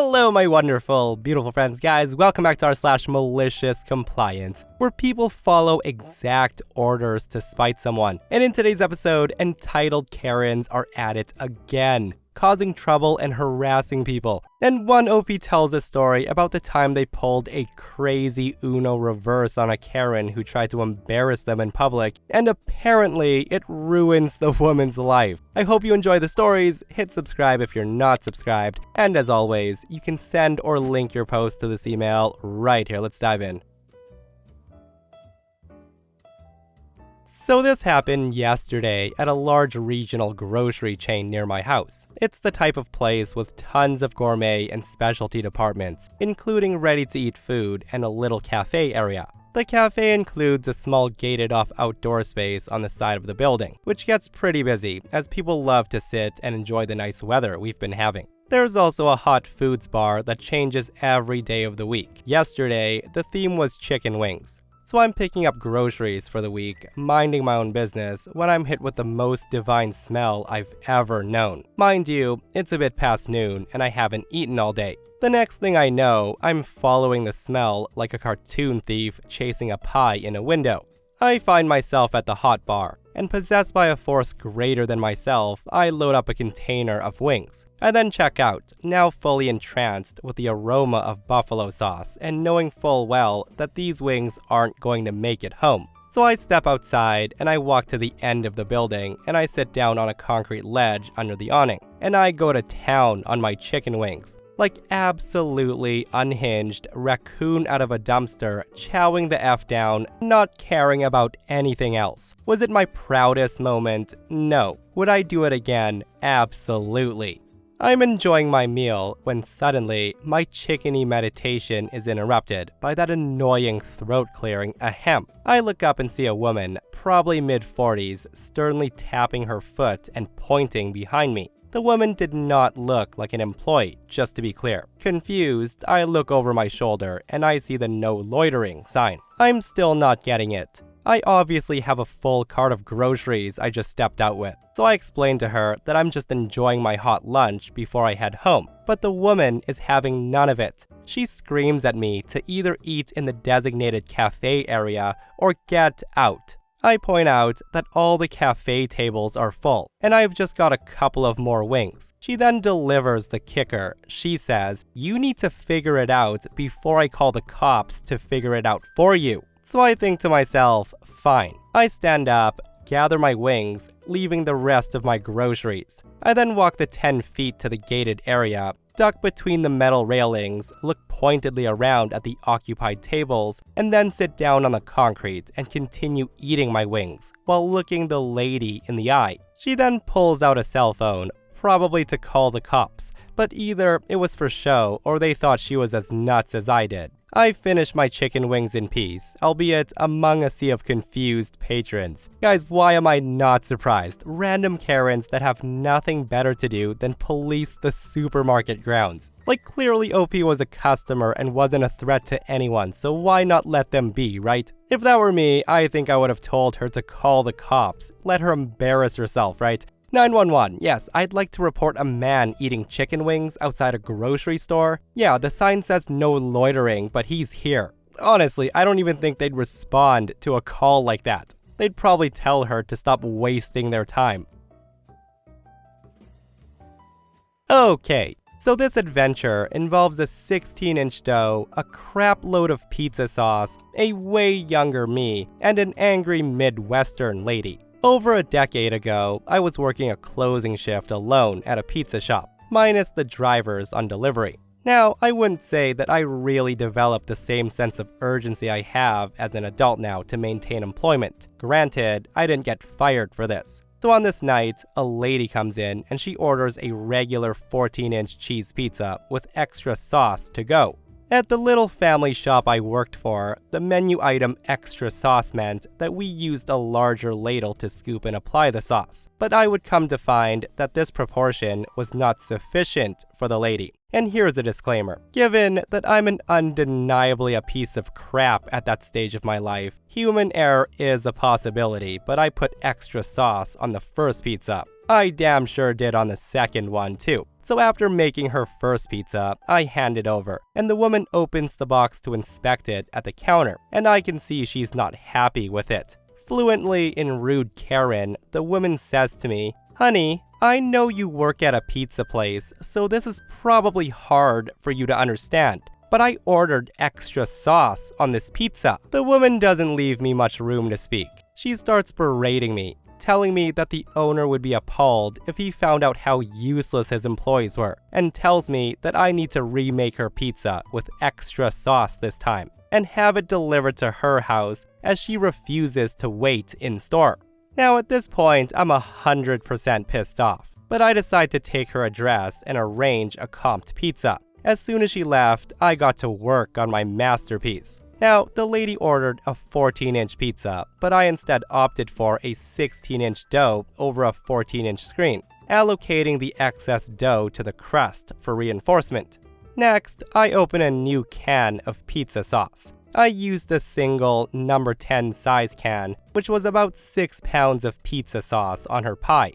Hello, my wonderful, beautiful friends, guys. Welcome back to r/MaliciousCompliance, where people follow exact orders to spite someone. And in today's episode, entitled Karens are at it again, causing trouble and harassing people. And one OP tells a story about the time they pulled a crazy Uno reverse on a Karen who tried to embarrass them in public, and apparently it ruins the woman's life. I hope you enjoy the stories. Hit subscribe if you're not subscribed, and as always, you can send or link your post to this email right here. Let's dive in. So this happened yesterday at a large regional grocery chain near my house. It's the type of place with tons of gourmet and specialty departments, including ready-to-eat food and a little cafe area. The cafe includes a small gated-off outdoor space on the side of the building, which gets pretty busy as people love to sit and enjoy the nice weather we've been having. There's also a hot foods bar that changes every day of the week. Yesterday, the theme was chicken wings. So I'm picking up groceries for the week, minding my own business, when I'm hit with the most divine smell I've ever known. Mind you, it's a bit past noon and I haven't eaten all day. The next thing I know, I'm following the smell like a cartoon thief chasing a pie in a window. I find myself at the hot bar, and possessed by a force greater than myself, I load up a container of wings. I then check out, now fully entranced with the aroma of buffalo sauce and knowing full well that these wings aren't going to make it home. So I step outside and I walk to the end of the building and I sit down on a concrete ledge under the awning. And I go to town on my chicken wings. Like absolutely unhinged raccoon out of a dumpster, chowing the F down, not caring about anything else. Was it my proudest moment? No. Would I do it again? Absolutely. I'm enjoying my meal when suddenly my chickeny meditation is interrupted by that annoying throat clearing ahem. I look up and see a woman, probably mid-40s, sternly tapping her foot and pointing behind me. The woman did not look like an employee, just to be clear. Confused, I look over my shoulder and I see the no loitering sign. I'm still not getting it. I obviously have a full cart of groceries I just stepped out with. So I explained to her that I'm just enjoying my hot lunch before I head home. But the woman is having none of it. She screams at me to either eat in the designated cafe area or get out. I point out that all the cafe tables are full, and I've just got a couple of more wings. She then delivers the kicker. She says, "You need to figure it out before I call the cops to figure it out for you." So I think to myself, fine. I stand up, gather my wings, leaving the rest of my groceries. I then walk the 10 feet to the gated area, duck between the metal railings, look pointedly around at the occupied tables, and then sit down on the concrete and continue eating my wings while looking the lady in the eye. She then pulls out a cell phone, probably to call the cops, but either it was for show or they thought she was as nuts as I did. I finished my chicken wings in peace, albeit among a sea of confused patrons. Guys, why am I not surprised? Random Karens that have nothing better to do than police the supermarket grounds. Like, clearly OP was a customer and wasn't a threat to anyone, so why not let them be, right? If that were me, I think I would have told her to call the cops. Let her embarrass herself, right? 911, yes, I'd like to report a man eating chicken wings outside a grocery store. Yeah, the sign says no loitering, but he's here. Honestly, I don't even think they'd respond to a call like that. They'd probably tell her to stop wasting their time. Okay, so this adventure involves a 16-inch dough, a crap load of pizza sauce, a way younger me, and an angry Midwestern lady. Over a decade ago, I was working a closing shift alone at a pizza shop, minus the drivers on delivery. Now, I wouldn't say that I really developed the same sense of urgency I have as an adult now to maintain employment. Granted, I didn't get fired for this. So on this night, a lady comes in and she orders a regular 14-inch cheese pizza with extra sauce to go. At the little family shop I worked for, the menu item extra sauce meant that we used a larger ladle to scoop and apply the sauce. But I would come to find that this proportion was not sufficient for the lady. And here's a disclaimer. Given that I'm undeniably a piece of crap at that stage of my life, human error is a possibility, but I put extra sauce on the first pizza. I damn sure did on the second one too. So after making her first pizza, I hand it over, and the woman opens the box to inspect it at the counter, and I can see she's not happy with it. Fluently in rude Karen, the woman says to me, "Honey, I know you work at a pizza place, so this is probably hard for you to understand. But I ordered extra sauce on this pizza." The woman doesn't leave me much room to speak. She starts berating me, telling me that the owner would be appalled if he found out how useless his employees were, and tells me that I need to remake her pizza with extra sauce this time, and have it delivered to her house as she refuses to wait in store. Now at this point, I'm 100% pissed off, but I decide to take her address and arrange a comped pizza. As soon as she left, I got to work on my masterpiece. Now, the lady ordered a 14-inch pizza, but I instead opted for a 16-inch dough over a 14-inch screen, allocating the excess dough to the crust for reinforcement. Next, I open a new can of pizza sauce. I used a single number 10 size can, which was about 6 pounds of pizza sauce on her pie.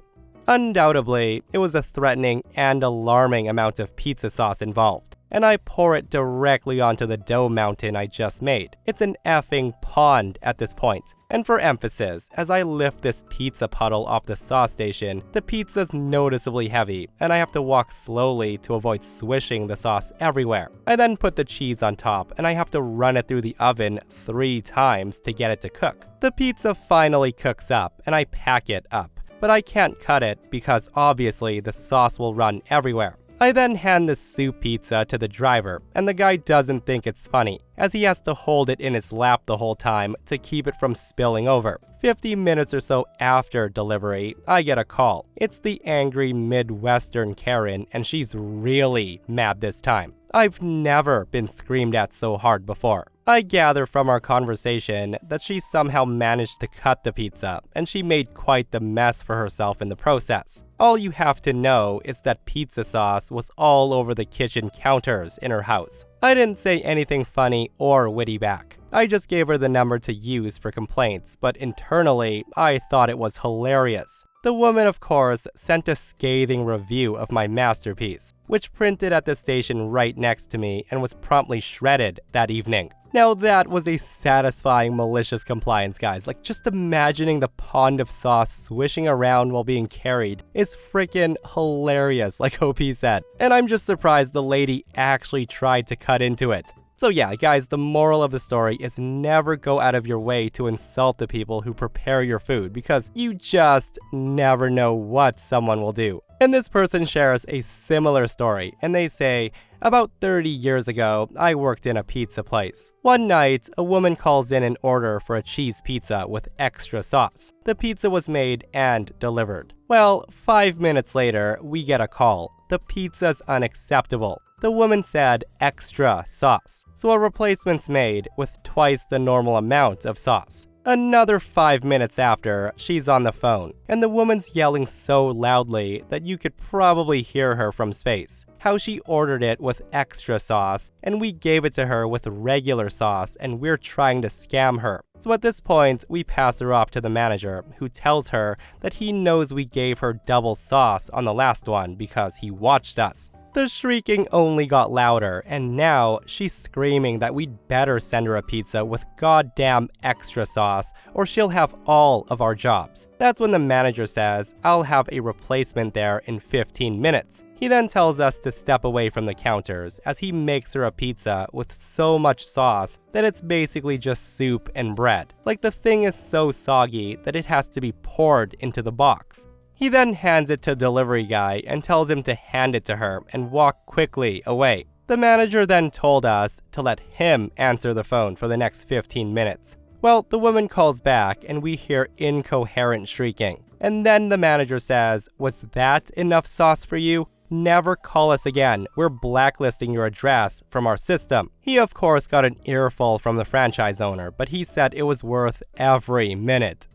Undoubtedly, it was a threatening and alarming amount of pizza sauce involved, and I pour it directly onto the dough mountain I just made. It's an effing pond at this point. And for emphasis, as I lift this pizza puddle off the sauce station, the pizza's noticeably heavy, and I have to walk slowly to avoid swishing the sauce everywhere. I then put the cheese on top, and I have to run it through the oven 3 times to get it to cook. The pizza finally cooks up, and I pack it up. But I can't cut it because obviously the sauce will run everywhere. I then hand the soup pizza to the driver, and the guy doesn't think it's funny, as he has to hold it in his lap the whole time to keep it from spilling over. 50 minutes or so after delivery, I get a call. It's the angry Midwestern Karen, and she's really mad this time. I've never been screamed at so hard before. I gather from our conversation that she somehow managed to cut the pizza, and she made quite the mess for herself in the process. All you have to know is that pizza sauce was all over the kitchen counters in her house. I didn't say anything funny or witty back. I just gave her the number to use for complaints, but internally, I thought it was hilarious. The woman, of course, sent a scathing review of my masterpiece, which printed at the station right next to me and was promptly shredded that evening. Now that was a satisfying malicious compliance, guys. Like, just imagining the pond of sauce swishing around while being carried is freaking hilarious, like OP said. And I'm just surprised the lady actually tried to cut into it. So yeah, guys, the moral of the story is never go out of your way to insult the people who prepare your food, because you just never know what someone will do. And this person shares a similar story, and they say, about 30 years ago, I worked in a pizza place. One night, a woman calls in an order for a cheese pizza with extra sauce. The pizza was made and delivered. Well, 5 minutes later, we get a call. The pizza's unacceptable. The woman said extra sauce, so a replacement's made with twice the normal amount of sauce. Another 5 minutes after, she's on the phone, and the woman's yelling so loudly that you could probably hear her from space. How she ordered it with extra sauce, and we gave it to her with regular sauce, and we're trying to scam her. So at this point, we pass her off to the manager, who tells her that he knows we gave her double sauce on the last one because he watched us. The shrieking only got louder, and now she's screaming that we'd better send her a pizza with goddamn extra sauce, or she'll have all of our jobs. That's when the manager says, I'll have a replacement there in 15 minutes. He then tells us to step away from the counters as he makes her a pizza with so much sauce that it's basically just soup and bread. Like, the thing is so soggy that it has to be poured into the box. He then hands it to the delivery guy and tells him to hand it to her and walk quickly away. The manager then told us to let him answer the phone for the next 15 minutes. Well, the woman calls back and we hear incoherent shrieking. And then the manager says, "Was that enough sauce for you? Never call us again. We're blacklisting your address from our system." He of course got an earful from the franchise owner, but he said it was worth every minute.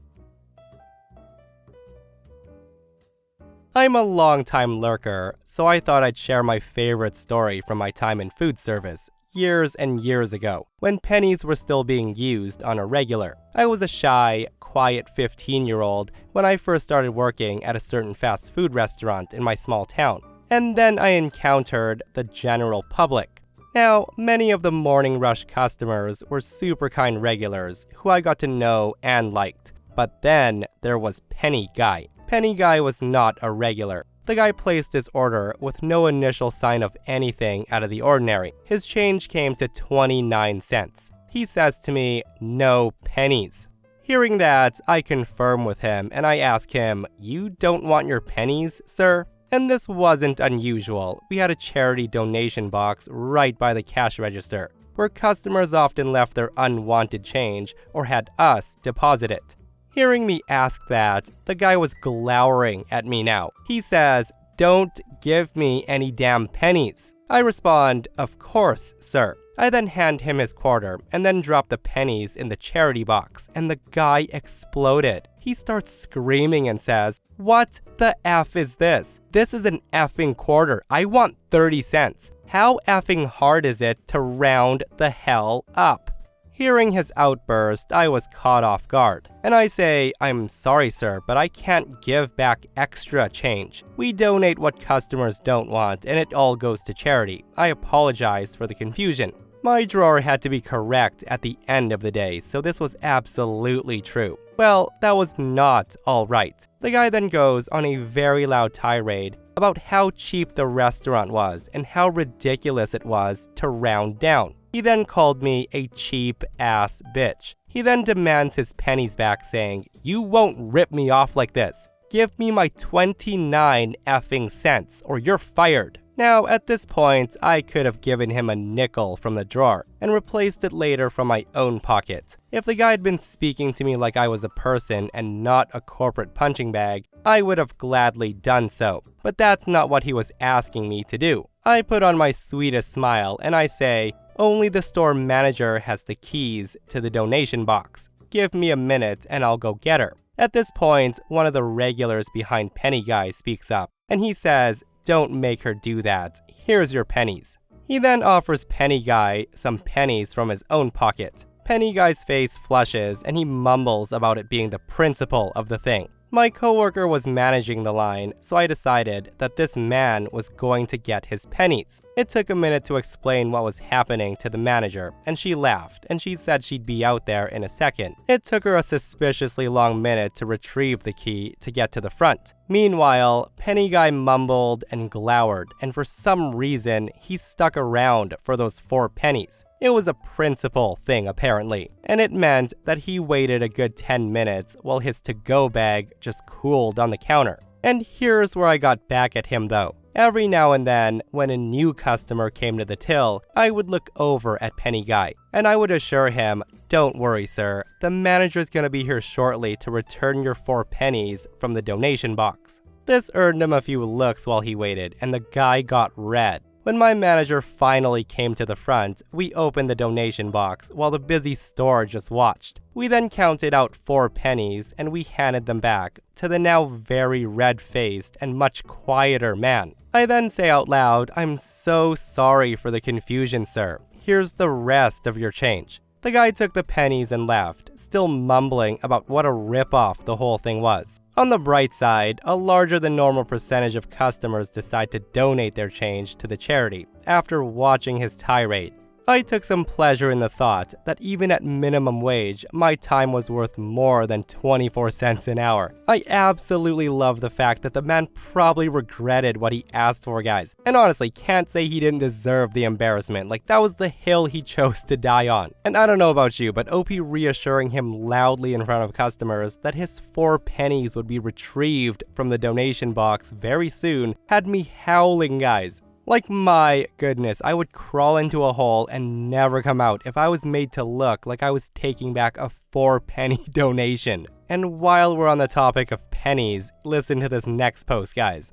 I'm a long-time lurker, so I thought I'd share my favorite story from my time in food service, years and years ago, when pennies were still being used on a regular. I was a shy, quiet 15-year-old when I first started working at a certain fast food restaurant in my small town. And then I encountered the general public. Now, many of the morning rush customers were super kind regulars who I got to know and liked. But then there was Penny Guy. Penny Guy was not a regular. The guy placed his order with no initial sign of anything out of the ordinary. His change came to 29 cents. He says to me, "No pennies." Hearing that, I confirm with him and I ask him, "You don't want your pennies, sir?" And this wasn't unusual. We had a charity donation box right by the cash register, where customers often left their unwanted change or had us deposit it. Hearing me ask that, the guy was glowering at me now. He says, "Don't give me any damn pennies." I respond, "Of course, sir." I then hand him his quarter and then drop the pennies in the charity box, and the guy exploded. He starts screaming and says, "What the F is this? This is an effing quarter. I want 30 cents. How effing hard is it to round the hell up?" Hearing his outburst, I was caught off guard, and I say, "I'm sorry, sir, but I can't give back extra change. We donate what customers don't want, and it all goes to charity. I apologize for the confusion." My drawer had to be correct at the end of the day, so this was absolutely true. Well, that was not all right. The guy then goes on a very loud tirade about how cheap the restaurant was and how ridiculous it was to round down. He then called me a cheap-ass bitch. He then demands his pennies back, saying, "You won't rip me off like this. Give me my 29 effing cents or you're fired." Now, at this point, I could have given him a nickel from the drawer and replaced it later from my own pocket. If the guy had been speaking to me like I was a person and not a corporate punching bag, I would have gladly done so. But that's not what he was asking me to do. I put on my sweetest smile and I say, "Only the store manager has the keys to the donation box. Give me a minute and I'll go get her." At this point, one of the regulars behind Penny Guy speaks up, and he says, "Don't make her do that. Here's your pennies." He then offers Penny Guy some pennies from his own pocket. Penny Guy's face flushes and he mumbles about it being the principle of the thing. My coworker was managing the line, so I decided that this man was going to get his pennies. It took a minute to explain what was happening to the manager, and she laughed, and she said she'd be out there in a second. It took her a suspiciously long minute to retrieve the key to get to the front. Meanwhile, Penny Guy mumbled and glowered, and for some reason, he stuck around for those 4 pennies. It was a principal thing, apparently, and it meant that he waited a good 10 minutes while his to-go bag just cooled on the counter. And here's where I got back at him though. Every now and then, when a new customer came to the till, I would look over at Penny Guy, and I would assure him, "Don't worry, sir, the manager's gonna be here shortly to return your 4 pennies from the donation box." This earned him a few looks while he waited, and the guy got red. When my manager finally came to the front, we opened the donation box while the busy store just watched. We then counted out 4 pennies and we handed them back to the now very red-faced and much quieter man. I then say out loud, "I'm so sorry for the confusion, sir. Here's the rest of your change." The guy took the pennies and left, still mumbling about what a ripoff the whole thing was. On the bright side, a larger than normal percentage of customers decide to donate their change to the charity after watching his tirade. I took some pleasure in the thought that even at minimum wage, my time was worth more than 24 cents an hour. I absolutely love the fact that the man probably regretted what he asked for, guys. And honestly, can't say he didn't deserve the embarrassment. Like, that was the hill he chose to die on. And I don't know about you, but OP reassuring him loudly in front of customers that his 4 pennies would be retrieved from the donation box very soon had me howling, guys. Like, my goodness, I would crawl into a hole and never come out if I was made to look like I was taking back a 4-penny donation. And while we're on the topic of pennies, listen to this next post, guys.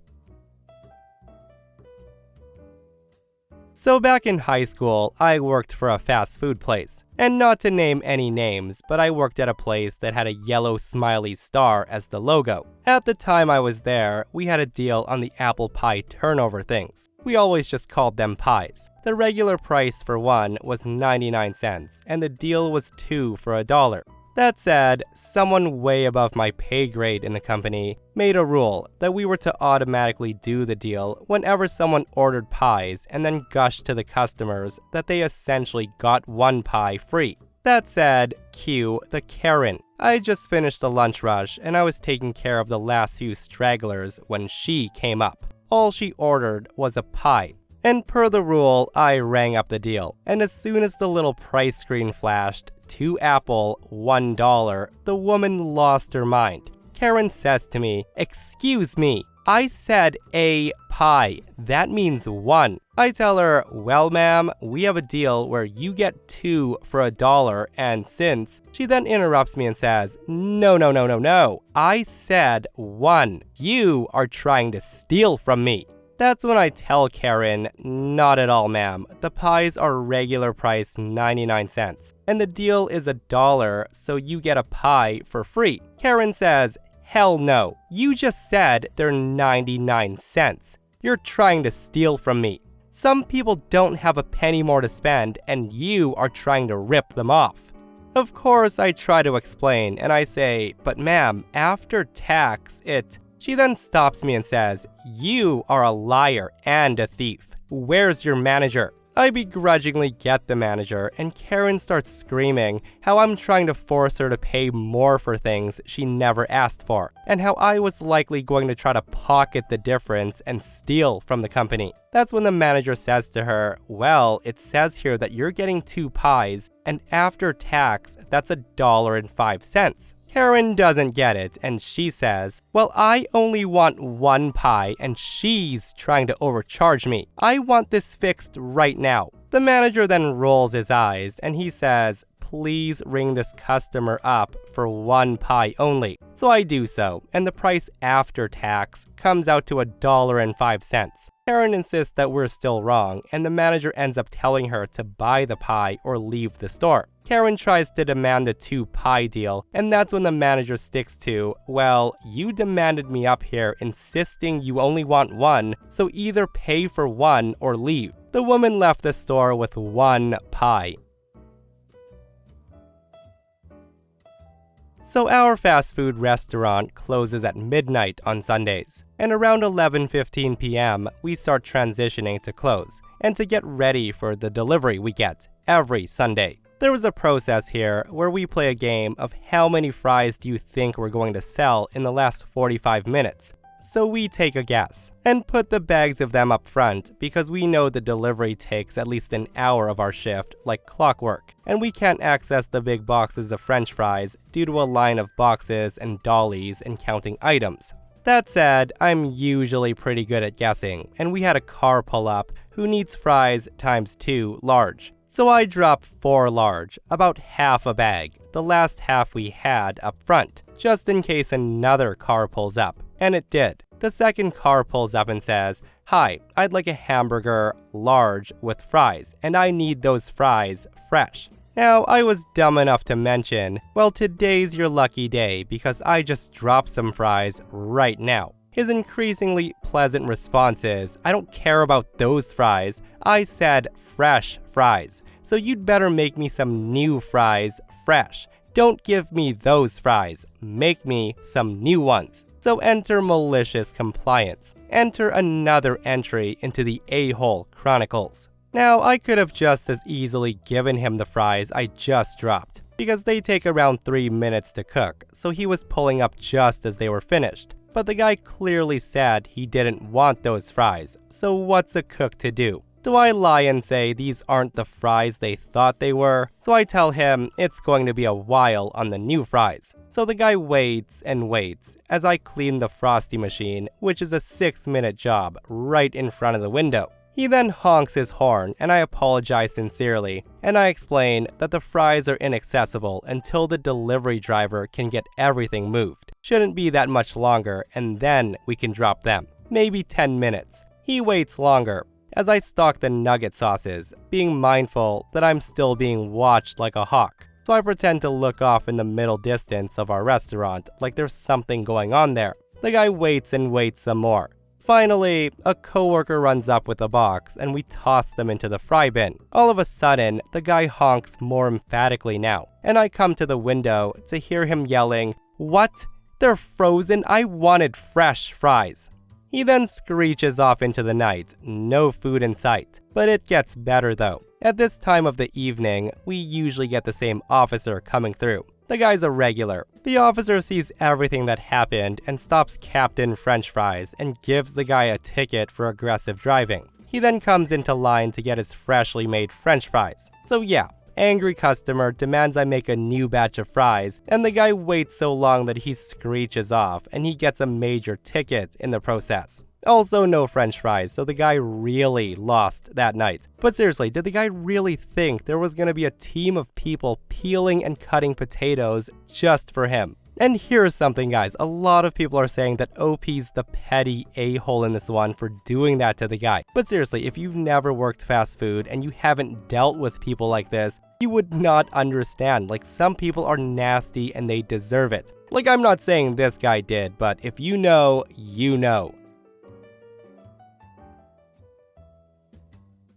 So back in high school, I worked for a fast food place. And not to name any names, but I worked at a place that had a yellow smiley star as the logo. At the time I was there, we had a deal on the apple pie turnover things. We always just called them pies. The regular price for one was 99 cents, and the deal was 2 for $1. That said, someone way above my pay grade in the company made a rule that we were to automatically do the deal whenever someone ordered pies and then gushed to the customers that they essentially got one pie free. That said, cue the Karen. I just finished the lunch rush and I was taking care of the last few stragglers when she came up. All she ordered was a pie. And per the rule, I rang up the deal, and as soon as the little price screen flashed, 2 apple, $1, the woman lost her mind. Karen says to me, "Excuse me, I said a pie. That means 1. I tell her, "Well, ma'am, we have a deal where you get 2 for $1, and since..." She then interrupts me and says, No. I said 1. You are trying to steal from me." That's when I tell Karen, "Not at all, ma'am. The pies are regular price 99 cents, and the deal is $1, so you get a pie for free." Karen says, "Hell no. You just said they're 99 cents. You're trying to steal from me. Some people don't have a penny more to spend, and you are trying to rip them off." Of course, I try to explain, and I say, "But ma'am, after tax, it..." She then stops me and says, "You are a liar and a thief. Where's your manager?" I begrudgingly get the manager, and Karen starts screaming how I'm trying to force her to pay more for things she never asked for, and how I was likely going to try to pocket the difference and steal from the company. That's when the manager says to her, "Well, it says here that you're getting 2 pies, and after tax, that's $1.05. Karen doesn't get it, and she says, "Well, I only want 1 pie, and she's trying to overcharge me. I want this fixed right now." The manager then rolls his eyes, and he says, "Please ring this customer up for 1 pie only." So I do so, and the price after tax comes out to $1.05. Karen insists that we're still wrong, and the manager ends up telling her to buy the pie or leave the store. Karen tries to demand the 2 pie deal, and that's when the manager sticks to, "Well, you demanded me up here insisting you only want 1, so either pay for 1 or leave." The woman left the store with 1 pie. So our fast food restaurant closes at midnight on Sundays, and around 11:15 p.m. we start transitioning to close, and to get ready for the delivery we get every Sunday. There was a process here where we play a game of how many fries do you think we're going to sell in the last 45 minutes. So we take a guess and put the bags of them up front because we know the delivery takes at least an hour of our shift like clockwork, and we can't access the big boxes of French fries due to a line of boxes and dollies and counting items. That said, I'm usually pretty good at guessing, and we had a car pull up who needs fries times 2 large. So I drop 4 large, about half a bag, the last half we had up front, just in case another car pulls up, and it did. The second car pulls up and says, "Hi, I'd like a hamburger, large, with fries, and I need those fries fresh." Now, I was dumb enough to mention, "Well, today's your lucky day because I just dropped some fries right now." His increasingly pleasant response is, "I don't care about those fries. I said fresh fries. So you'd better make me some new fries fresh. Don't give me those fries. Make me some new ones." So enter malicious compliance. Enter another entry into the A-hole chronicles. Now, I could have just as easily given him the fries I just dropped, because they take around 3 minutes to cook, so he was pulling up just as they were finished. But the guy clearly said he didn't want those fries, so what's a cook to do? Do I lie and say these aren't the fries they thought they were? So I tell him it's going to be a while on the new fries. So the guy waits and waits as I clean the Frosty machine, which is a 6-minute job, right in front of the window. He then honks his horn, and I apologize sincerely, and I explain that the fries are inaccessible until the delivery driver can get everything moved. Shouldn't be that much longer, and then we can drop them. Maybe 10 minutes. He waits longer, as I stalk the nugget sauces, being mindful that I'm still being watched like a hawk. So I pretend to look off in the middle distance of our restaurant like there's something going on there. The guy waits and waits some more. Finally, a coworker runs up with a box and we toss them into the fry bin. All of a sudden, the guy honks more emphatically now, and I come to the window to hear him yelling, "What? They're frozen? I wanted fresh fries." He then screeches off into the night, no food in sight. But it gets better though. At this time of the evening, we usually get the same officer coming through. The guy's a regular. The officer sees everything that happened and stops Captain French Fries and gives the guy a ticket for aggressive driving. He then comes into line to get his freshly made French fries. So yeah, angry customer demands I make a new batch of fries, and the guy waits so long that he screeches off and he gets a major ticket in the process. Also no French fries, so the guy really lost that night. But seriously, did the guy really think there was gonna be a team of people peeling and cutting potatoes just for him? And here's something, guys. A lot of people are saying that OP's the petty a-hole in this one for doing that to the guy. But seriously, if you've never worked fast food and you haven't dealt with people like this, you would not understand. Like, some people are nasty and they deserve it. Like, I'm not saying this guy did, but if you know, you know.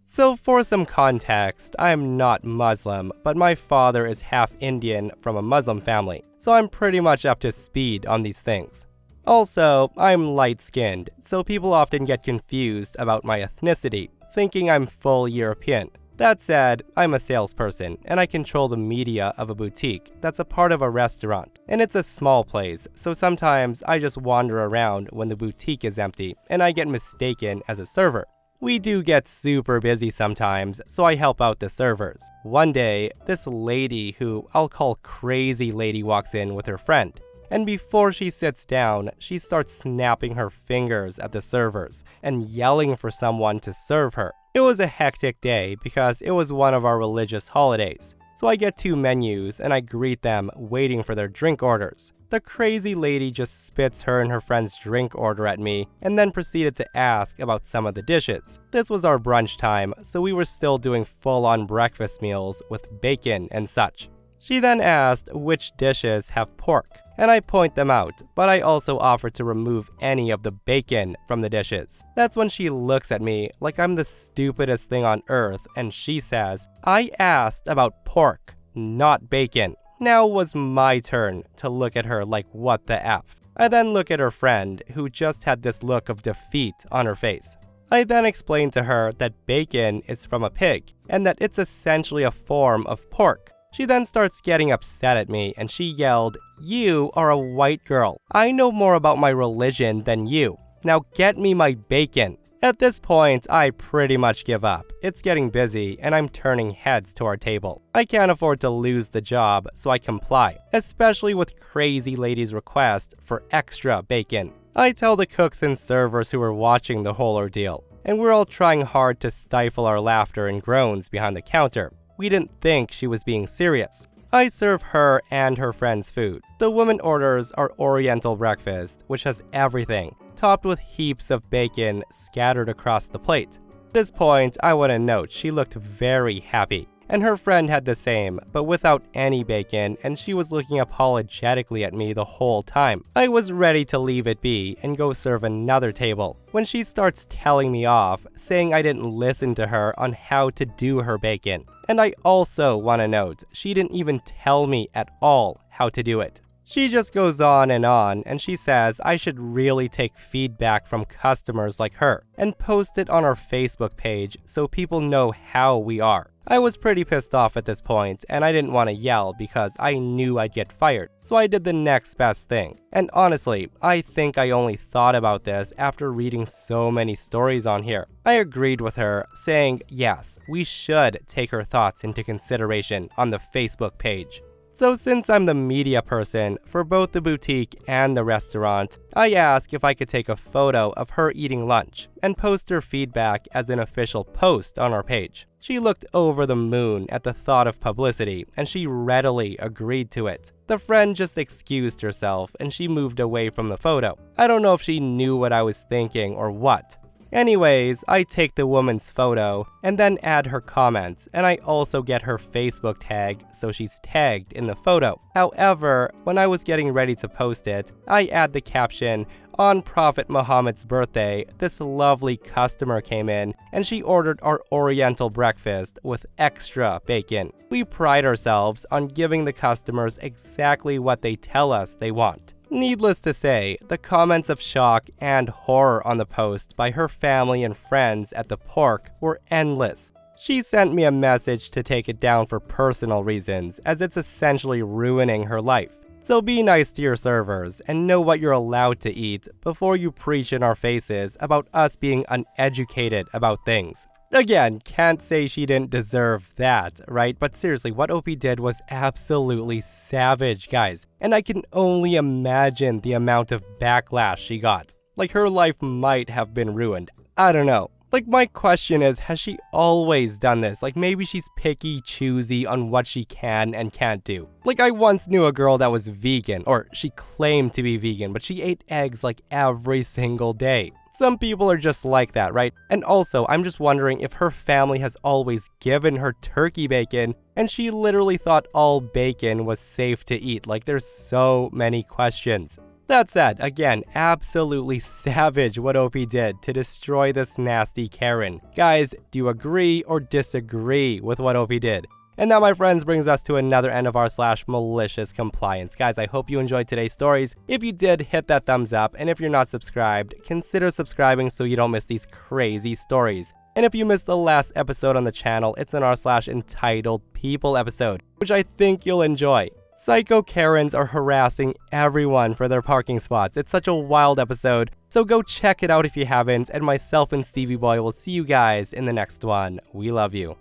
So for some context, I am not Muslim, but my father is half Indian from a Muslim family, so I'm pretty much up to speed on these things. Also, I'm light-skinned, so people often get confused about my ethnicity, thinking I'm full European. That said, I'm a salesperson, and I control the media of a boutique that's a part of a restaurant, and it's a small place, so sometimes I just wander around when the boutique is empty, and I get mistaken as a server. We do get super busy sometimes, so I help out the servers. One day, this lady who I'll call Crazy Lady walks in with her friend. And before she sits down, she starts snapping her fingers at the servers and yelling for someone to serve her. It was a hectic day because it was one of our religious holidays. So I get 2 menus and I greet them waiting for their drink orders. The crazy lady just spits her and her friend's drink order at me and then proceeded to ask about some of the dishes. This was our brunch time, so we were still doing full-on breakfast meals with bacon and such. She then asked which dishes have pork, and I point them out, but I also offer to remove any of the bacon from the dishes. That's when she looks at me like I'm the stupidest thing on earth, and she says, "I asked about pork, not bacon." Now was my turn to look at her like what the F. I then look at her friend, who just had this look of defeat on her face. I then explained to her that bacon is from a pig, and that it's essentially a form of pork. She then starts getting upset at me, and she yelled, "You are a white girl. I know more about my religion than you. Now get me my bacon." At this point, I pretty much give up. It's getting busy, and I'm turning heads to our table. I can't afford to lose the job, so I comply, especially with Crazy Lady's request for extra bacon. I tell the cooks and servers who were watching the whole ordeal, and we're all trying hard to stifle our laughter and groans behind the counter. We didn't think she was being serious. I serve her and her friend's food. The woman orders our Oriental breakfast, which has everything, topped with heaps of bacon scattered across the plate. At this point, I want to note she looked very happy, and her friend had the same, but without any bacon, and she was looking apologetically at me the whole time. I was ready to leave it be and go serve another table, when she starts telling me off, saying I didn't listen to her on how to do her bacon. And I also want to note, she didn't even tell me at all how to do it. She just goes on, and she says I should really take feedback from customers like her and post it on our Facebook page so people know how we are. I was pretty pissed off at this point, and I didn't want to yell because I knew I'd get fired, so I did the next best thing. And honestly, I think I only thought about this after reading so many stories on here. I agreed with her, saying yes, we should take her thoughts into consideration on the Facebook page. So since I'm the media person for both the boutique and the restaurant, I asked if I could take a photo of her eating lunch and post her feedback as an official post on our page. She looked over the moon at the thought of publicity, and she readily agreed to it. The friend just excused herself and she moved away from the photo. I don't know if she knew what I was thinking or what. Anyways, I take the woman's photo and then add her comments, and I also get her Facebook tag so she's tagged in the photo. However, when I was getting ready to post it, I add the caption, On Prophet Muhammad's birthday, this lovely customer came in and she ordered our Oriental breakfast with extra bacon. We pride ourselves on giving the customers exactly what they tell us they want. Needless to say, the comments of shock and horror on the post by her family and friends at the pork were endless. She sent me a message to take it down for personal reasons, as it's essentially ruining her life. So be nice to your servers and know what you're allowed to eat before you preach in our faces about us being uneducated about things. Again, can't say she didn't deserve that, right? But seriously, what OP did was absolutely savage, guys. And I can only imagine the amount of backlash she got. Like, her life might have been ruined. I don't know. Like, my question is, has she always done this? Like, maybe she's picky, choosy on what she can and can't do. Like, I once knew a girl that was vegan, or she claimed to be vegan, but she ate eggs like every single day. Some people are just like that, right? And also, I'm just wondering if her family has always given her turkey bacon, and she literally thought all bacon was safe to eat. Like, there's so many questions. That said, again, absolutely savage what OP did to destroy this nasty Karen. Guys, do you agree or disagree with what OP did? And that, my friends, brings us to another end of our /MaliciousCompliance. Guys, I hope you enjoyed today's stories. If you did, hit that thumbs up. And if you're not subscribed, consider subscribing so you don't miss these crazy stories. And if you missed the last episode on the channel, it's in our /Entitled People episode, which I think you'll enjoy. Psycho Karens are harassing everyone for their parking spots. It's such a wild episode, so go check it out if you haven't, and myself and Stevie Boy will see you guys in the next one. We love you.